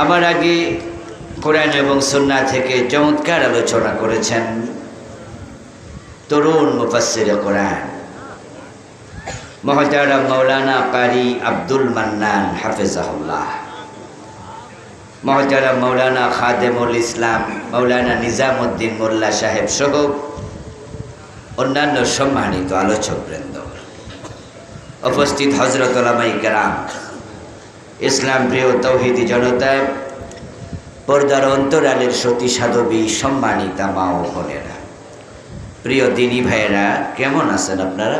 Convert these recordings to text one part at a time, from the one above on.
আমার আগে কোরআন এবং সুন্নাহ থেকে চমৎকার আলোচনা করেছেন তরুণ মুফাসসিরে কোরআন মুহতারাম মাওলানা কারি আব্দুল মান্নান হাফিজাহুল্লাহ, মুহতারাম মাওলানা খাদেমুল ইসলাম মাওলানা নিজামুদ্দিন মোল্লা সাহেব সহ অন্যান্য সম্মানিত আলোচকবৃন্দ, উপস্থিত হযরত উলামায়ে কেরাম, ইসলাম প্রিয় তৌহিদি জনতা, পর্দার অন্তরালের সতী সাধবী, সম্মানিতা মা ও বোনেরা, প্রিয় দিনী ভাইয়েরা, কেমন আছেন আপনারা?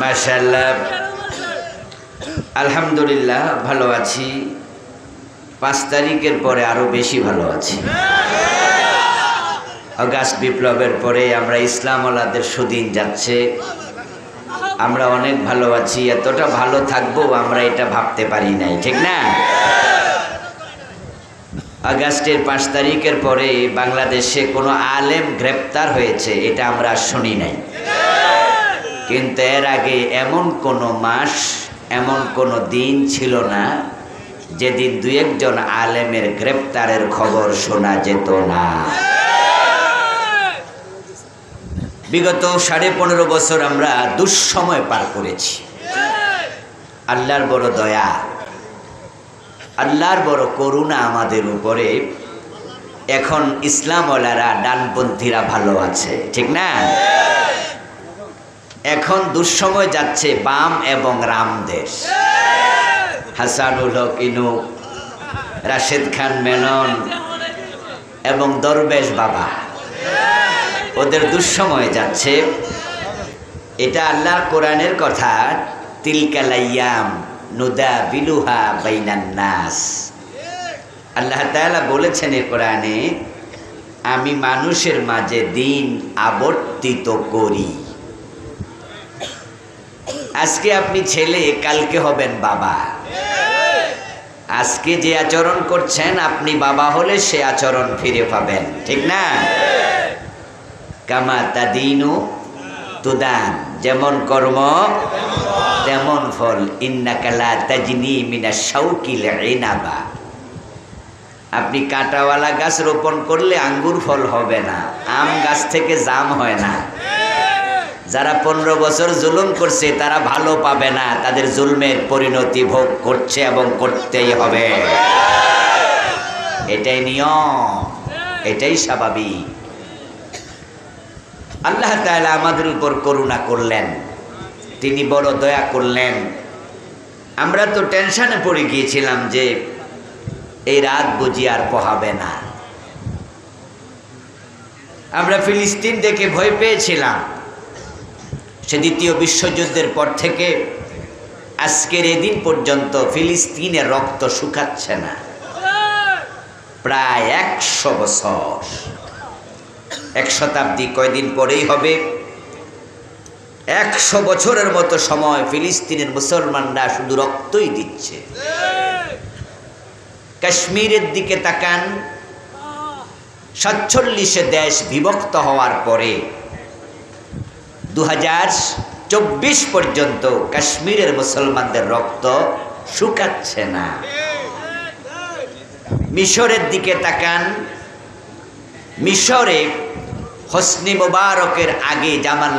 মাশাআল্লাহ, আলহামদুলিল্লাহ ভালো আছি। 5 তারিখের পরে আরো বেশি ভালো আছি। আগস্ট বিপ্লবের পরে আমরা ইসলামওয়ালাদের সুদিন যাচ্ছে, আমরা অনেক ভালো আছি। এতটা ভালো থাকবো আমরা এটা ভাবতে পারি নাই, ঠিক না? আগস্টের 5 তারিখের পরে বাংলাদেশে কোনো আলেম গ্রেপ্তার হয়েছে এটা আমরা শুনি নাই, কিন্তু এর আগে এমন কোনো মাস, এমন কোনো দিন ছিল না যেদিন 2-1 জন আলেমের গ্রেপ্তারের খবর শোনা যেত না। বিগত 15.5 বছর আমরা দুঃসময় পার করেছি। আল্লাহর বড় দয়া, আল্লাহর বড় করুণা আমাদের উপরে। এখন ইসলামওয়ালারা, ডানপন্থীরা ভালো আছে, ঠিক না? এখন দুঃসময় যাচ্ছে বাম এবং রামদের। হাসানুল হক ইনু, রাশেদ খান মেনন এবং দরবেশ বাবা, ওদের দুঃসময় যাচ্ছে। এটা আল্লাহর কোরআনের কথা, তিলকাল আইয়াম নুদাবিলুহা বাইনান নাস। আল্লাহ তাআলা বলেছেন এই কোরআনে, আমি মানুষের মাঝে দিন আবর্তিত করি। আজকে আপনি ছেলে, কালকে হবেন বাবা। আজকে যে আচরণ করছেন, আপনি বাবা হলে সে আচরণ ফিরে পাবেন, ঠিক না? কামা তাদিনু তুদান, যেমন কর্ম তেমন ফল। ইন্নাকা লা তাজনি মিনাশ শাউকিল ইনাবা। আপনি কাঁটাওয়ালা গাছ রোপণ করলে আঙ্গুর ফল হবে না, আম গাছ থেকে জাম হয় না। যারা 15 বছর জুলুম করছে তারা ভালো পাবে না, তাদের জুলমের পরিণতি ভোগ করছে এবং করতেই হবে। এটাই নিয়ম, এটাই স্বাভাবিক। আল্লাহ তাআলা আমাদের উপর করুণা করলেন, তিনি বড় দয়া করলেন। আমরা তো টেনশনে পড়ে গিয়েছিলাম যে এই রাত বুঝি আর পোহাবে না। আমরা ফিলিস্তিন দেখে ভয় পেয়েছিলাম। সে দ্বিতীয় বিশ্বযুদ্ধের পর থেকে আজকের এদিন পর্যন্ত ফিলিস্তিনের রক্ত শুকাচ্ছে না। প্রায় 100 বছর, 1 শতাব্দী কয়দিন পরেই হবে। 100 বছরের মতো সময় ফিলিস্তিনের মুসলমানরা শুধু রক্তই দিচ্ছে। কাশ্মীরের দিকে তাকান, 47 দেশ বিভক্ত হওয়ার পরে 2024 পর্যন্ত কাশ্মীরের মুসলমানদের রক্ত শুকাচ্ছে না। মিশরের দিকে তাকান, মিশরে হোসনি মুবারকের আগে জামাল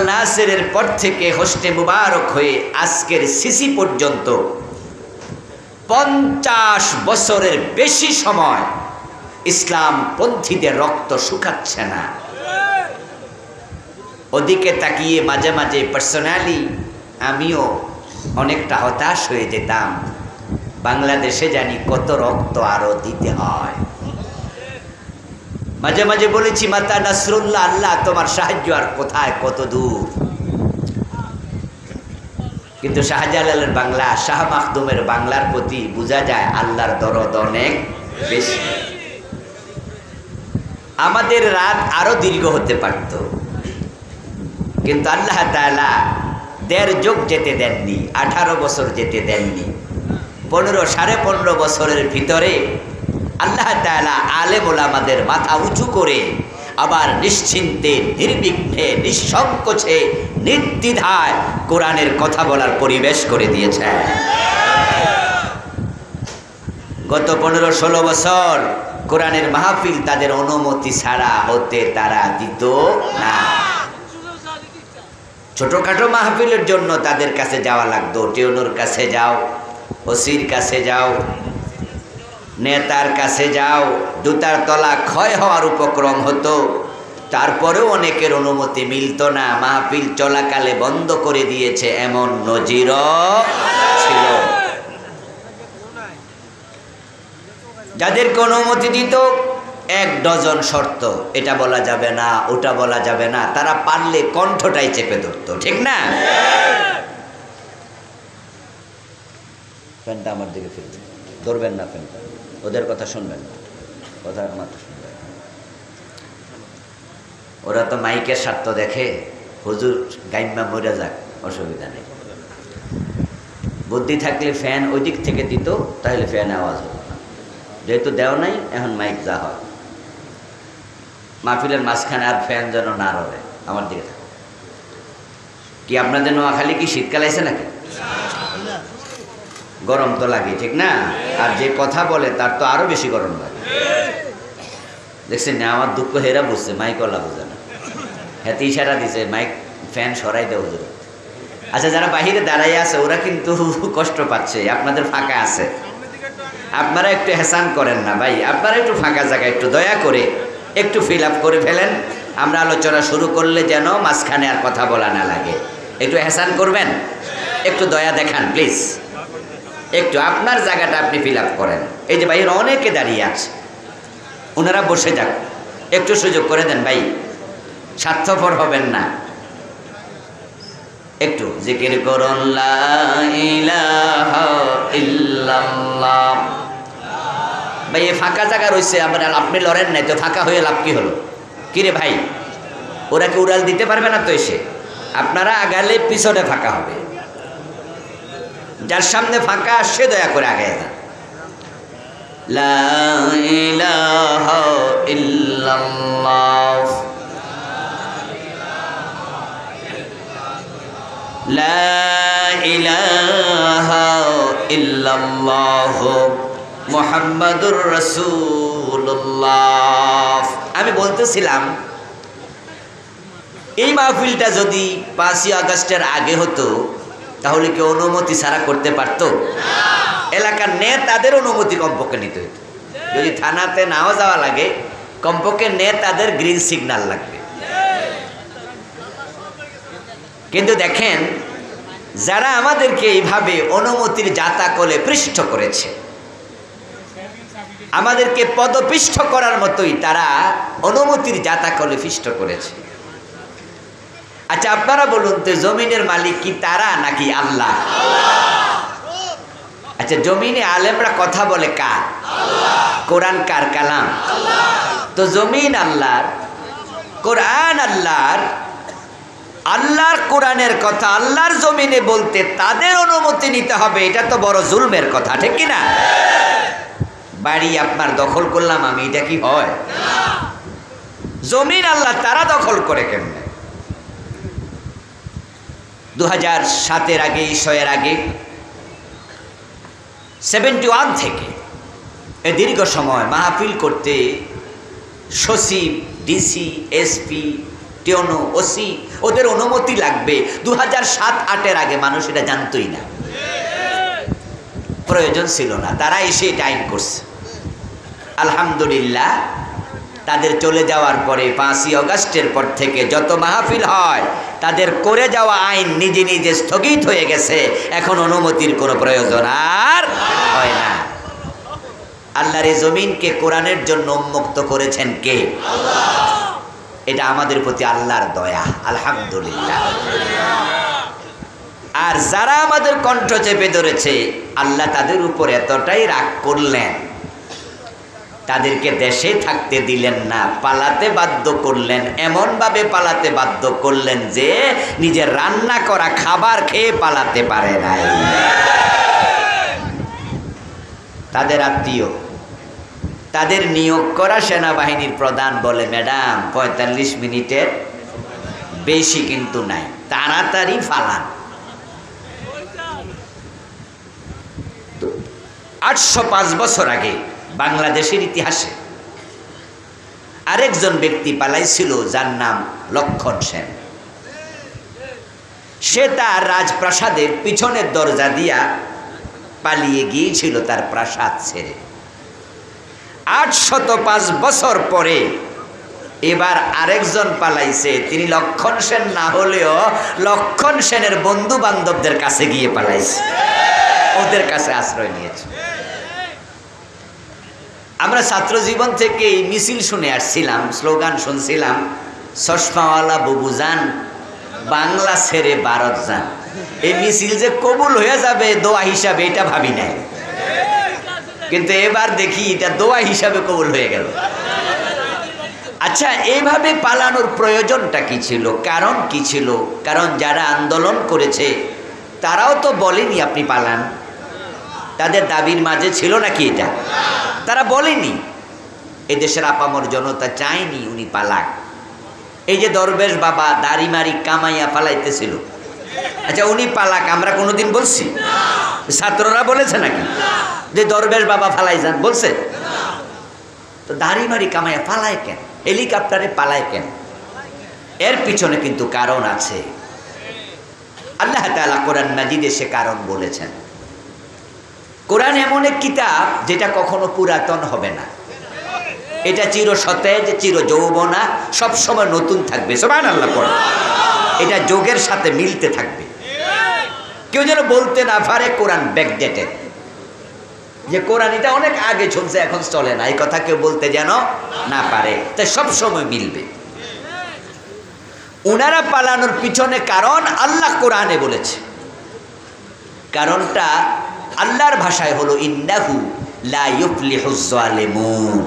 নাসেরের পর থেকে হোসনি মুবারক হয়ে আজকের সিসি পর্যন্ত 50 বছরের বেশি সময় ইসলাম পন্থীদের রক্ত শুকাচ্ছে না। ওদিকে তাকিয়ে মাঝে মাঝে পার্সোনালি আমিও অনেকটা হতাশ হয়ে যেতাম। বাংলাদেশে জানি কত রক্ত আরো দিতে হয়। মাঝে মাঝে বলেছি, মাতা নাসরুল্লাহ, আল্লাহ তোমার সাহায্য আর কোথায়, কত দূর। কিন্তু শাহজালালের বাংলা, শাহ মাখদুমের বাংলার প্রতি বোঝা যায় আল্লাহর দরদ অনেক বেশি। আমাদের রাত আরো দীর্ঘ হতে পারত, কিন্তু আল্লাহ তাআলা 1.5 যুগ যেতে দেননি, 18 বছর যেতে দেননি। 15-15.5 বছরের ভিতরে আল্লাহ তাআলা আলেম ওলামাদের মাথা উঁচু করে আবার নিশ্চিন্তে, নির্বিঘ্নে, নিঃসংকোচে নির্দ্বিধায় কোরআনের কথা বলার পরিবেশ করে দিয়েছে। গত 15-16 বছর কোরআনের মাহফিল তাদের অনুমতি ছাড়া হতে তারা দিত না। ছোটখাটো মাহফিলের জন্য তাদের কাছে যাওয়া লাগতো। টিউনুর কাছে যাও, ওসির কাছে যাও, নেতার কাছে যাও, জুতার তলা ক্ষয় হওয়ার উপক্রম হতো। তারপরেও অনেকের অনুমতি মিলত না, মাহফিল চলাকালে বন্ধ করে দিয়েছে, এমন নজিরও ছিল। যাদেরকে অনুমতি দিত 1 ডজন শর্ত, এটা বলা যাবে না, ওটা বলা যাবে না, তারা পারলে কণ্ঠটাই চেপে ধরতো, ঠিক না? ফ্যানটা আমার দিকে ফিরবে, ধরবেন না ফ্যানটা, ওদের কথা শুনবেন না, কথা আমার শুনবেন। ওরা তো মাইকের স্বার্থ দেখে, হুজুর গাইম্মা মরে যাক, অসুবিধা নেই। বুদ্ধি থাকলে ফ্যান ওই দিক থেকে দিত, তাহলে ফ্যান আওয়াজ হতো না। যেহেতু দেও নাই, এখন মাইক যা হয়। মাহফিলের মাঝখানে আর ফ্যান যেন না রবে, আমার দিকে থাকে। কি আপনাদের নোয়াখালী কি শীতকাল আছে নাকি? গরম তো লাগে, ঠিক না? আর যে কথা বলে তার তো আরো বেশি গরম লাগে। দেখছেন না, আমার দুঃখ হেরা বুঝছে, মাইক ওলা বুঝে না। হাতে ইশারা দিছে, মাইক ফ্যান সরাই দেওয়া হুজুর। আচ্ছা, যারা বাহিরে দাঁড়াই আছে ওরা কিন্তু কষ্ট পাচ্ছে, আপনাদের ফাঁকা আছে, আপনারা একটু হেসান করেন না ভাই, আপনারা একটু ফাঁকা জায়গায় একটু দয়া করে একটু ফিল আপ করে ফেলেন। আমরা আলোচনা শুরু করলে যেন মাঝখানে আর কথা বলা না লাগে। একটু হেসান করবেন, একটু দয়া দেখান প্লিজ, একটু আপনার জায়গাটা আপনি ফিল আপ করেন। এই যে ভাইয়ের অনেকে দাঁড়িয়ে আছে, ওনারা বসে যাক, একটু সুযোগ করে দেন ভাই, স্বার্থপর হবেন না। একটু জিকির করুন, লা ইলাহা ইল্লাল্লাহ। ভাই এই ফাঁকা জায়গা রয়েছে, আপনি লড়েন নাই তো, ফাঁকা হয়ে লাভ কি হলো? কিরে ভাই, ওরা কি উড়াল দিতে পারবে না তো এসে? আপনারা আগালে পিছনে ফাঁকা হবে, যার সামনে ফাঁকা সে দয়া করে আগে যান। লা ইলাহা ইল্লাল্লাহ, লা ইলাহা ইল্লাল্লাহ মুহাম্মাদুর রাসূলুল্লাহ। আমি বলতেছিলাম এই মাহফিলটা যদি 5ই আগস্টের আগে হতো তাহলে কি অনুমতি ছাড়া করতে পারতো? এলাকার নেতাদের অনুমতি কমপক্ষে নিতে হতো। যদি থানাতে নাও যাওয়া লাগে, কমপক্ষে নেতাদের গ্রিন সিগন্যাল লাগবে। কিন্তু দেখেন, যারা আমাদেরকে এইভাবে অনুমতির জাতাকলে পৃষ্ঠ করেছে, আমাদেরকে পদপিষ্ঠ করার মতোই তারা অনুমতির জাতাকলে পিষ্ট করেছে। আচ্ছা, আপনারা বলুন তো, জমিনের মালিক কি তারা নাকি আল্লাহ? আচ্ছা, জমিনে আলেমরা কথা বলে কার? কোরআন কার কালাম? তো জমিন আল্লাহর, কোরআন আল্লাহর, আল্লাহর কোরআনের কথা আল্লাহর জমিনে বলতে তাদের অনুমতি নিতে হবে, এটা তো বড় জুলমের কথা, ঠিক কিনা? বাড়ি আপনার দখল করলাম আমি, এটা কি হয়? জমিন আল্লাহ, তারা দখল করে কেমনে? 2007-এর আগে, 6-এর আগে, 71 থেকে এ দীর্ঘ সময় মাহফিল করতে সচিব, ডিসি, এসপি, টিওনো, ওসি ওদের অনুমতি লাগবে। 2007-8-এর আগে মানুষ এটা জানতই না, প্রয়োজন ছিল না, তারা এসে এটা আইন করছে। আলহামদুলিল্লাহ, তাদের চলে যাওয়ার পরে 5ই আগস্টের পর থেকে যত মাহফিল হয় তাদের করে যাওয়া আইন নিজে নিজে স্থগিত হয়ে গেছে। এখন অনুমতির কোনো প্রয়োজন আর হয় না। আল্লাহর এই জমিনকে কোরআনের জন্য উন্মুক্ত করেছেন কে? আল্লাহ। এটা আমাদের প্রতি আল্লাহর দয়া, আলহামদুলিল্লাহ। আর যারা আমাদের কণ্ঠ চেপে ধরেছে, আল্লাহ তাদের উপর এতটাই রাগ করলেন, তাদেরকে দেশে থাকতে দিলেন না, পালাতে বাধ্য করলেন। এমনভাবে পালাতে বাধ্য করলেন যে নিজের রান্না করা খাবার খেয়ে পালাতে পারে নাই। তাদের আত্মীয়, তাদের নিয়োগ করা সেনাবাহিনীর প্রধান বলে, ম্যাডাম 45 মিনিটের বেশি কিন্তু নাই, তাড়াতাড়ি ফালান। 805 বছর আগে বাংলাদেশের ইতিহাসে আরেকজন ব্যক্তি পালাইছিল, যার নাম লক্ষণ সেন। সে তার রাজপ্রাসাদের পিছনের দরজা দিয়া পালিয়ে গিয়েছিল তার প্রাসাদ ছেড়ে। 805 বছর পরে এবার আরেকজন পালাইছে। তিনি লক্ষণ সেন না হলেও লক্ষণ সেনের বন্ধু বান্ধবদের কাছে গিয়ে পালাইছে, ওদের কাছে আশ্রয় নিয়েছে। আমরা ছাত্র জীবন থেকে মিছিল শুনে আসছিলাম, স্লোগান শুনছিলাম, চশমাওয়ালা বুবু যান, বাংলা ছেড়ে ভারত যান। এই মিছিল যে কবুল হয়ে যাবে দোয়া হিসাবে, এটা ভাবি নাই, কিন্তু এবার দেখি এটা দোয়া হিসাবে কবুল হয়ে গেল। আচ্ছা, এইভাবে পালানোর প্রয়োজনটা কি ছিল, কারণ কি ছিল? কারণ যারা আন্দোলন করেছে তারাও তো বলেনি আপনি পালান, তাদের দাবির মাঝে ছিল নাকি এটা? তারা বলেনি। এদেশের আপামর জনতা চায়নি উনি পালাক। এই যে দরবেশ বাবা দাড়ি মারি কামাইয়া পালাইতেছিল, আচ্ছা উনি পালাক আমরা কোনোদিন বলছি? ছাত্ররা বলেছে নাকি যে দরবেশ বাবা ফালাই যান? বলছে? তো দাড়ি মারি কামাইয়া পালায় কেন, হেলিকপ্টারে পালায় কেন? এর পিছনে কিন্তু কারণ আছে। আল্লাহ তাআলা কোরআন মাজিদে সে কারণ বলেছেন। কোরআন এমন এক কিতাব যেটা কখনো পুরাতন হবে না, এটা চির সতেজ, চির যৌবনা, সবসময় নতুন থাকবে। সুবহানাল্লাহ পড়ে। এটা যোগের সাথে মিলতে থাকবে। কেউ যেন বলতে না পারে কোরআন ব্যাকডেটেড, যে কোরআন এটা অনেক আগে চলছে এখন চলে না, এই কথা কেউ বলতে যেন না পারে। তাই সবসময় মিলবে। উনারা পালানোর পিছনে কারণ আল্লাহ কোরআনে বলেছে। কারণটা আল্লাহর ভাষায় হলো ইন্নাহু লা ইউফলিহুজ জালিমুন।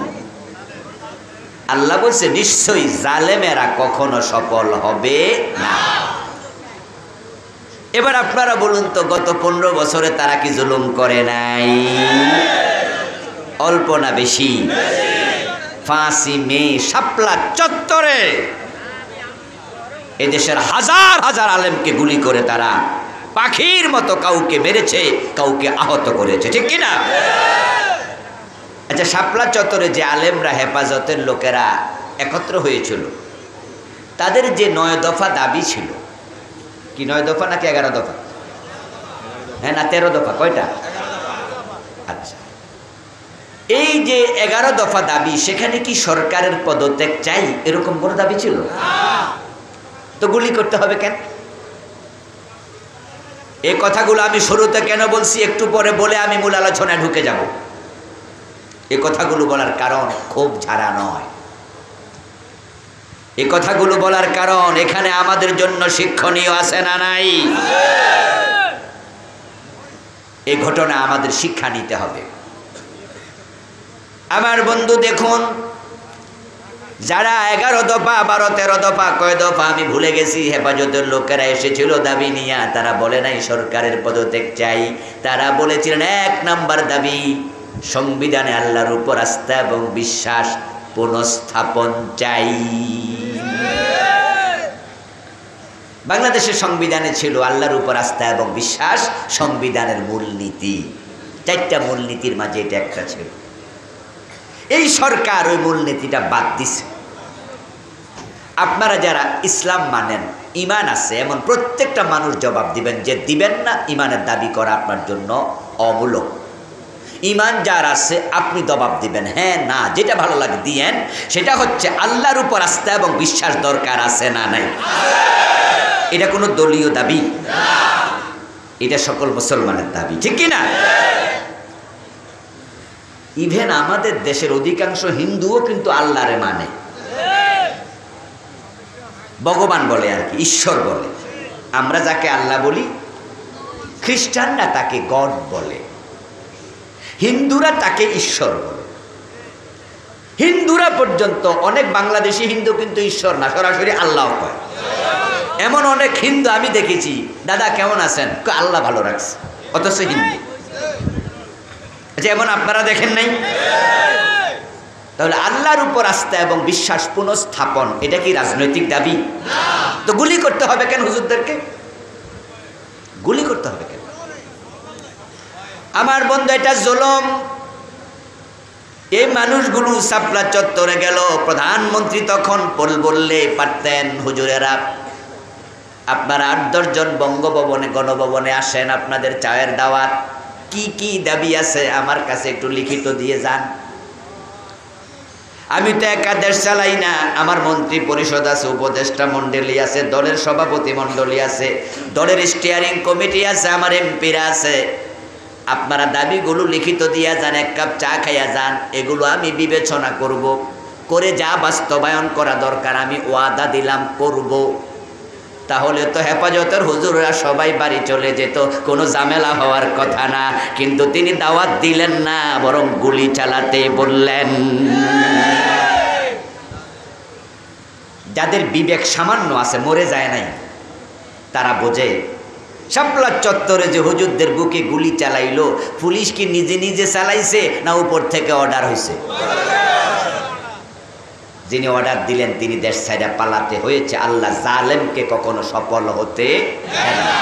আল্লাহ বলছে নিশ্চয়ই জালেমেরা কখনো সফল হবে না। এবার আপনারা বলুন তো, গত 15 বছরে তারা কি জুলুম করে নাই? অল্প না বেশি? 5ই মে শাপলা চত্বরে এদেশের হাজার হাজার আলেমকে গুলি করে তারা পাখির মতো কাউকে মেরেছে, কাউকে আহত করেছে, ঠিক কিনা? আচ্ছা, শাপলা চত্বরে যে আলেমরা, হেফাজতের লোকেরা একত্র হয়েছিল, তাদের যে 9 দফা দাবি ছিল, কি 9 দফা নাকি 11 দফা? হ্যাঁ না 13 দফা? কয়টা? আচ্ছা, এই যে 11 দফা দাবি, সেখানে কি সরকারের পদত্যাগ চাই এরকম কোনো দাবি ছিল? তো গুলি করতে হবে কেন? এই কথাগুলো আমি শুরুতে কেন বলছি একটু পরে বলে আমি মূল আলোচনায় ঢুকে যাব। এই কথাগুলো বলার কারণ খুব ঝাড়া নয়। এই কথাগুলো বলার কারণ এখানে আমাদের জন্য শিক্ষণীয় আছে না নাই? এই ঘটনা আমাদের শিক্ষা নিতে হবে। আমার বন্ধু দেখুন, যারা 11 দফা 12 13 দফা কয় দফা আমি ভুলে গেছি, হেফাজতের লোকেরা এসেছিল দাবি নিয়ে, তারা বলে নাই সরকারের পদত্যাগ চাই। তারা বলেছিলেন 1 নাম্বার দাবি সংবিধানে আল্লাহর উপর আস্থা এবং বিশ্বাস পুনঃস্থাপন চাই। বাংলাদেশের সংবিধানে ছিল আল্লাহর উপর আস্থা এবং বিশ্বাস, সংবিধানের মূলনীতি। 4টা মূলনীতির মাঝে এটা একটা ছিল। এই সরকার ওই মূলনীতিটা বাদ দিছে। আপনারা যারা ইসলাম মানেন, ইমান আছে এমন প্রত্যেকটা মানুষ জবাব দিবেন যে দিবেন না, ইমানের দাবি করা আপনার জন্য অমূলক। ইমান যার আছে আপনি জবাব দিবেন হ্যাঁ না, যেটা ভালো লাগে দিয়েন। সেটা হচ্ছে আল্লাহর উপর আস্থা এবং বিশ্বাস দরকার আছে না নাই? এটা কোনো দলীয় দাবি, এটা সকল মুসলমানের দাবি, ঠিক কি না? ইভেন আমাদের দেশের অধিকাংশ হিন্দুও কিন্তু আল্লাহরে মানে, ভগবান বলে আর কি, ঈশ্বর বলে। আমরা যাকে আল্লাহ বলি, খ্রিস্টানরা তাকে গড বলে, হিন্দুরা তাকে ঈশ্বর বলে। হিন্দুরা পর্যন্ত, অনেক বাংলাদেশি হিন্দু কিন্তু ঈশ্বর না, সরাসরি আল্লাহ কয়। এমন অনেক হিন্দু আমি দেখেছি, দাদা কেমন আছেন, আল্লাহ ভালো রাখছে, অথচ হিন্দু। আচ্ছা, এমন আপনারা দেখেন নাই? তাহলে আল্লাহর উপর আস্থা এবং বিশ্বাস পুনঃস্থাপন এটা কি রাজনৈতিক দাবি? তো গুলি করতে হবে কেন হুজুরদেরকে? গুলি করতে হবে কেন? আমার বন্ধু, এটা জুলুম। এই মানুষগুলো শাপলা চত্বরে গেল, প্রধানমন্ত্রী তখন বললে পারতেন, হুজুরেরা আপনারা 8-10 জন বঙ্গভবনে গণভবনে আসেন, আপনাদের চায়ের দাওয়াত, কি কি দাবি আছে আমার কাছে একটু লিখিত দিয়ে যান। আমি তো একা দেশ চালাই না, আমার মন্ত্রী পরিষদ আছে, উপদেষ্টা মণ্ডলী আছে, দলের সভাপতি মণ্ডলী আছে, দলের স্টিয়ারিং কমিটি আছে, আমার এমপিরা আছে। আপনারা দাবিগুলো লিখিত দিয়া যান, 1 কাপ চা খাইয়া যান, এগুলো আমি বিবেচনা করব, করে যা বাস্তবায়ন করা দরকার আমি ওয়াদা দিলাম করব। তাহলে তো হেফাজতের হুজুররা সবাই বাড়ি চলে যেত, কোনো ঝামেলা হওয়ার কথা না। কিন্তু তিনি দাওয়াত দিলেন না, বরং গুলি চালাতে বললেন। যাদের বিবেক সামান্য আছে, মরে যায় নাই, তারা বোঝে শাপলা চত্বরে যে হুজুরদের বুকে গুলি চালাইলো, পুলিশ কি নিজে নিজে চালাইছে না উপর থেকে অর্ডার হয়েছে? যিনি অর্ডার দিলেন তিনি দেশ ছাইড়া পালাতে হয়েছে। আল্লাহ জালেমকে কখনো সফল হতে দেন না।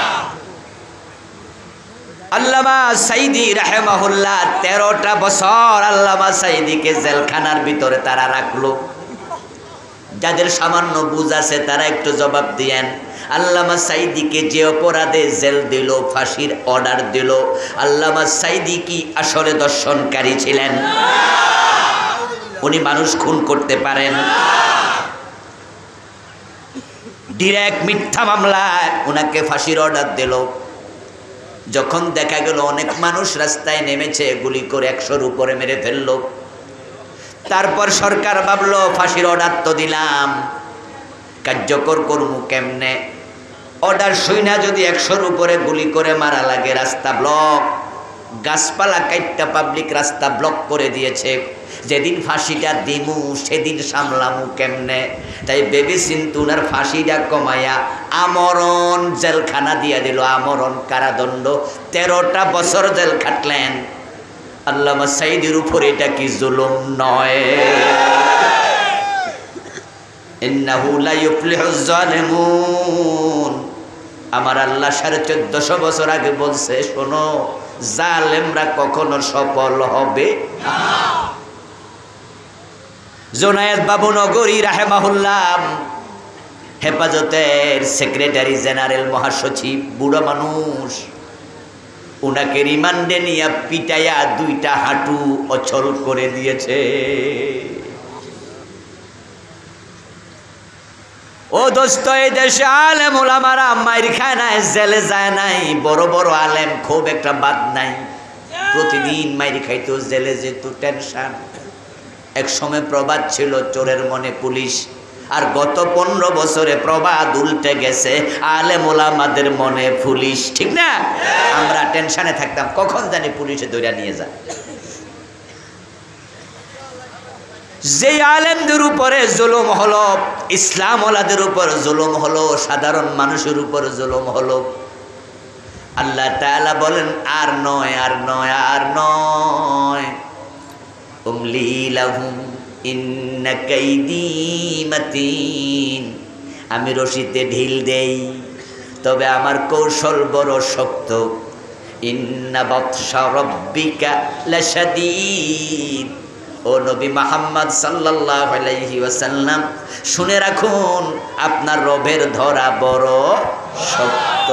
আল্লামা সাইদি রাহিমাহুল্লাহ 13টা বছর আল্লামা সাইদিকে জেলখানার ভিতরে তারা রাখলো। যাদের সামান্য বুঝ আছে তারা একটু জবাব দিয়েন। আল্লামা সাইদিকে যে অপরাধে জেল দিল, ফাঁসির অর্ডার দিল, আল্লামা সাইদি কি আসলে দর্শনকারী ছিলেন? উনি মানুষ খুন করতে পারেন? ডিরেক্ট মিথ্যা মামলায় উনাকে ফাঁসির অর্ডার দিল। যখন দেখা গেল অনেক মানুষ রাস্তায় নেমেছে, গুলি করে 100-র উপরে মেরে ফেলল। তারপর সরকার ভাবলো ফাঁসির অর্ডার তো দিলাম, কার্যকর করবো কেমনে? অর্ডার শুইনা যদি 100-র উপরে গুলি করে মারা লাগে, রাস্তা ব্লক, গাছপালা কাইটটা পাবলিক রাস্তা ব্লক করে দিয়েছে। যেদিন ফাঁসিটা দিমু সেদিন সামলামু কেমনে? তাই বেবি সিন্তুনার ফাঁসিটা কমাইয়া আমরণ জেলখানা দিয়া দিল, আমরণ কারাদণ্ড, 13টা বছর জেল খাটলেন। আল্লামা সাইদির উপর এটা কি জুলুম নয়? ইন্নাহু লা ইউফলিহুজ জালিমুন। আমার আল্লাহ 1450 বছর আগে বলছে, শোনো, জালেমরা কখনো সফল হবে না। জোনায়েদ বাবু নগরী রাহিমাহুল্লাহ হেফাজতের সেক্রেটারি জেনারেল, মহাসচিব, বুড়ো মানুষ, উনাকে রিমান্ডে নিয়ে পিটাইয়া 2টা হাঁটু অচল করে দিয়েছে। ও দোস্ত, এই দেশে আলেম ওলামারা মাইর খায় নাই, জেলে যায় নাই, বড় বড় আলেম খুব একটা বাদ নাই, প্রতিদিন মাইর খাইতো, জেলে যেত, টেনশন। এক সময় প্রবাদ ছিল, চোরের মনে পুলিশ, আর গত 15 বছরে প্রবাদ উল্টে গেছে, আলেম ওলামাদের মনে পুলিশ। ঠিক না? আমরা টেনশনে থাকতাম কখন জানি পুলিশে ধরে নিয়ে যায়। যে আলেমদের উপরে জুলুম হলো, ইসলাম ওয়ালাদের উপর জুলুম হলো, সাধারণ মানুষের উপর জুলুম হলো, আল্লাহ তাআলা বলেন আর নয়, আর নয়, আর নয়। উমলি লাহুম ইন্না কাইদি মাতিন। আমি রশিতে ঢিল দেই, তবে আমার কৌশল বড় শক্ত। ইন্না বাতশা রাব্বিকা লাশাদীদ। ও নবী মুহাম্মদ সাল্লাল্লাহু আলাইহি ওয়াসাল্লাম, শুনে রাখুন, আপনার রবের ধরা বড় শক্ত।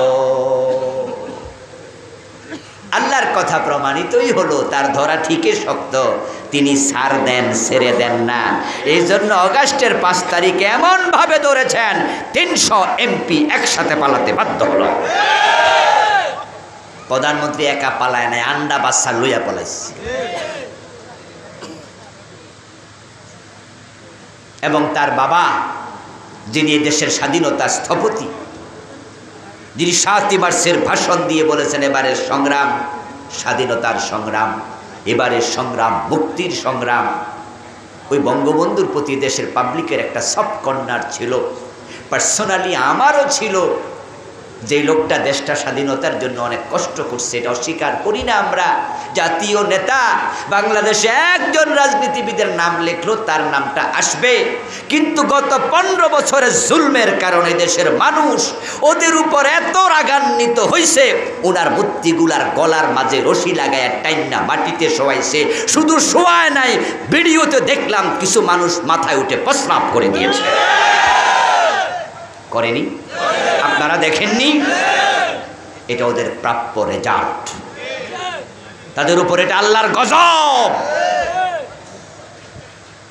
আল্লাহর কথা প্রমাণিতই হলো, তার ধরা ঠিকই শক্ত, তিনি ছাড় দেন, ছেড়ে দেন না। এই জন্য অগাস্টের 5 তারিখে এমনভাবে ধরেছেন 300 এমপি একসাথে পালাতে বাধ্য হলো। প্রধানমন্ত্রী একা পালায় নাই, আন্ডা বাচ্চা লইয়া পালাইছে। এবং তার বাবা, যিনি দেশের স্বাধীনতার স্থপতি, যিনি 7 মার্চের ভাষণ দিয়ে বলেছেন, এবারের সংগ্রাম স্বাধীনতার সংগ্রাম, এবারের সংগ্রাম মুক্তির সংগ্রাম। ওই বঙ্গবন্ধুর প্রতি দেশের পাবলিকের একটা সফট কর্নার ছিল, পার্সোনালি আমারও ছিল। যে লোকটা দেশটা স্বাধীনতার জন্য অনেক কষ্ট করছে, এটা অস্বীকার করি না আমরা। জাতীয় নেতা বাংলাদেশে একজন রাজনীতিবিদের নাম লিখলো তার নামটা আসবে, কিন্তু গত 15 বছরের জুলমের কারণে দেশের মানুষ ওদের উপর এত রাগান্বিত হয়েছে, ওনার মূর্তিগুলার গলার মাঝে রশি লাগায় টাইন্না মাটিতে শোয়াইছে। শুধু শোয়ায় নাই, ভিডিওতে দেখলাম কিছু মানুষ মাথায় উঠে প্রস্রাব করে দিয়েছে। করেনি? আপনারা দেখেননি? এটা ওদের প্রাপ্য রেজাল্ট, তাদের উপর এটা আল্লাহর গজব।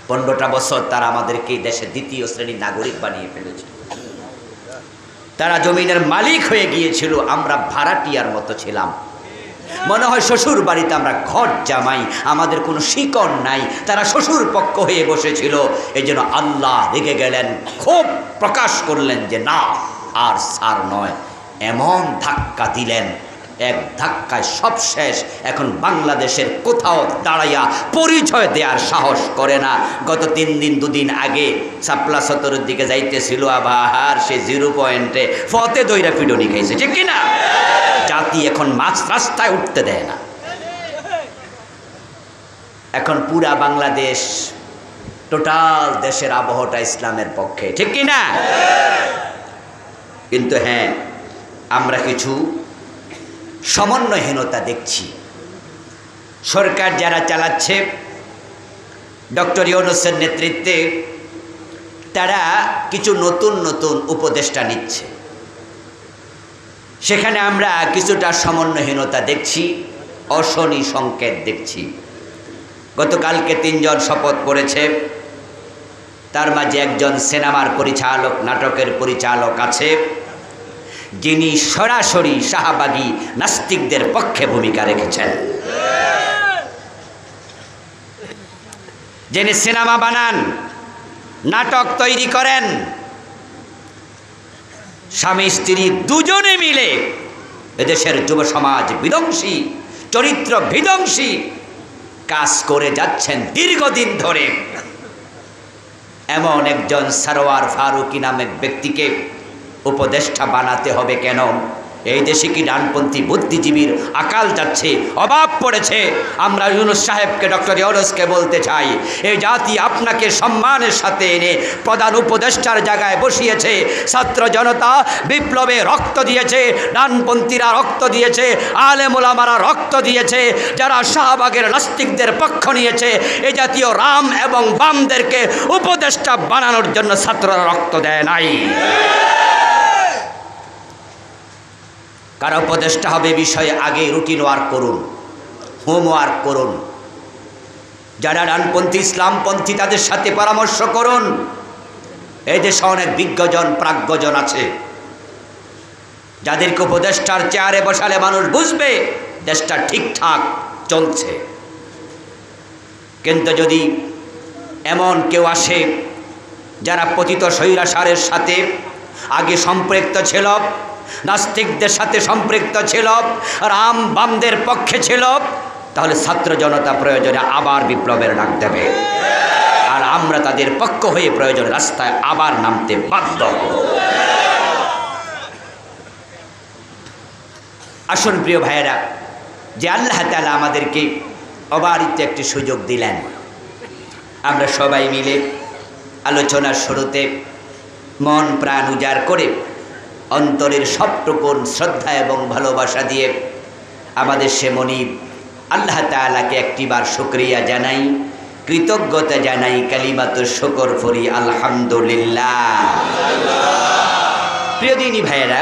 15টা বছর তারা আমাদেরকে দেশের দ্বিতীয় শ্রেণীর নাগরিক বানিয়ে ফেলেছিল। তারা জমিনের মালিক হয়ে গিয়েছিল, আমরা ভাড়াটিয়ার মতো ছিলাম। মনে হয় শ্বশুর বাড়িতে আমরা ঘর জামাই, আমাদের কোনো শিকড় নাই। তারা শ্বশুর পক্ষ হয়ে বসেছিল। এই জন্য আল্লাহ রেগে গেলেন, খুব প্রকাশ করলেন যে না, আর সার নয়। এমন ধাক্কা দিলেন, এক ধাক্কায় সব শেষ। এখন বাংলাদেশের কোথাও দাঁড়াইয়া পরিচয় দেওয়ার সাহস করে না। গত 3 দিন 2 দিন আগে সাপলা সতরের দিকে যাইতেছিল, আবার সে 0 পয়েন্টে ফতে দইরা পিডনি খাইছে, ঠিক কিনা? জাতি এখন মাছ রাস্তায় উঠতে দেয় না। এখন পুরা বাংলাদেশ, টোটাল দেশের আবহাওয়াটা ইসলামের পক্ষে, ঠিক কিনা? কিন্তু হ্যাঁ, আমরা কিছু সমন্বয়হীনতা দেখছি। সরকার যারা চালাচ্ছে ডক্টর ইউনূসের নেতৃত্বে, তারা কিছু নতুন নতুন উপদেষ্টা নিচ্ছে। সেখানে আমরা কিছুটা সমন্বয়হীনতা দেখছি, অশনি সংকেত দেখছি। গতকালকে 3 জন শপথ করেছে, তার মাঝে একজন সিনেমার পরিচালক, নাটকের পরিচালক আছে, যিনি সরাসরি শাহবাগী নাস্তিকদের পক্ষে ভূমিকা রেখেছেন। যিনি সিনেমা বানান, নাটক তৈরি করেন, স্বামী স্ত্রী দুজনে মিলে এদেশের যুব সমাজ বিধ্বংসী, চরিত্র বিধ্বংসী কাজ করে যাচ্ছেন দীর্ঘদিন ধরে। এমন একজন সরওয়ার ফারুকী নামের ব্যক্তিকে উপদেষ্টা বানাতে হবে কেন? এই দেশে কি ডানপন্থী বুদ্ধিজীবীর আকাল যাচ্ছে, অভাব পড়েছে? আমরা ইউনূস সাহেবকে, ডক্টর ইউনূসকে বলতে চাই, এই জাতি আপনাকে সম্মানের সাথে এনে প্রধান উপদেষ্টার জায়গায় বসিয়েছে। ছাত্র জনতা বিপ্লবে রক্ত দিয়েছে, ডানপন্থীরা রক্ত দিয়েছে, আলেম ওলামারা রক্ত দিয়েছে, যারা শাহবাগের নাস্তিকদের পক্ষ নিয়েছে, এই জাতীয় রাম এবং বামদেরকে উপদেষ্টা বানানোর জন্য ছাত্ররা রক্ত দেয় নাই। কারো উপদেষ্টা হবে বিষয়ে আগে রুটিন ওয়ার্ক করুন, হোমওয়ার্ক করুন। যারা ডানপন্থী ইসলামপন্থী তাদের সাথে পরামর্শ করুন। এই দেশে অনেক বিজ্ঞজন প্রাজ্ঞজন আছে, যাদেরকে উপদেষ্টার চেয়ারে বসালে মানুষ বুঝবে দেশটা ঠিকঠাক চলছে। কিন্তু যদি এমন কেউ আসে যারা পতিত স্বৈরাচারের সাথে আগে সম্পৃক্ত ছিল, নাস্তিকদের সাথে সম্পৃক্ত ছিল, রাম বামদের পক্ষে ছিল, তাহলে ছাত্র জনতা প্রয়োজনে আবার বিপ্লবের ডাক দেবে, আর আমরা তাদের পক্ষ হয়ে প্রয়োজনে রাস্তায় আবার নামতে বাধ্য হব। আসুন প্রিয় ভাইয়েরা, যে আল্লাহ তাআলা আমাদেরকে অবারিত একটি সুযোগ দিলেন, আমরা সবাই মিলে আলোচনার শুরুতে মন প্রাণ উজাড় করে অন্তরের সবটুকু শ্রদ্ধা এবং ভালোবাসা দিয়ে আমাদের সে মনিব আল্লাহ তাআলাকে একটিবার শুকরিয়া জানাই, কৃতজ্ঞতা জানাই, কালিমাতুশ শুকর পড়ি আলহামদুলিল্লাহ। প্রিয় দিনী ভাইয়েরা,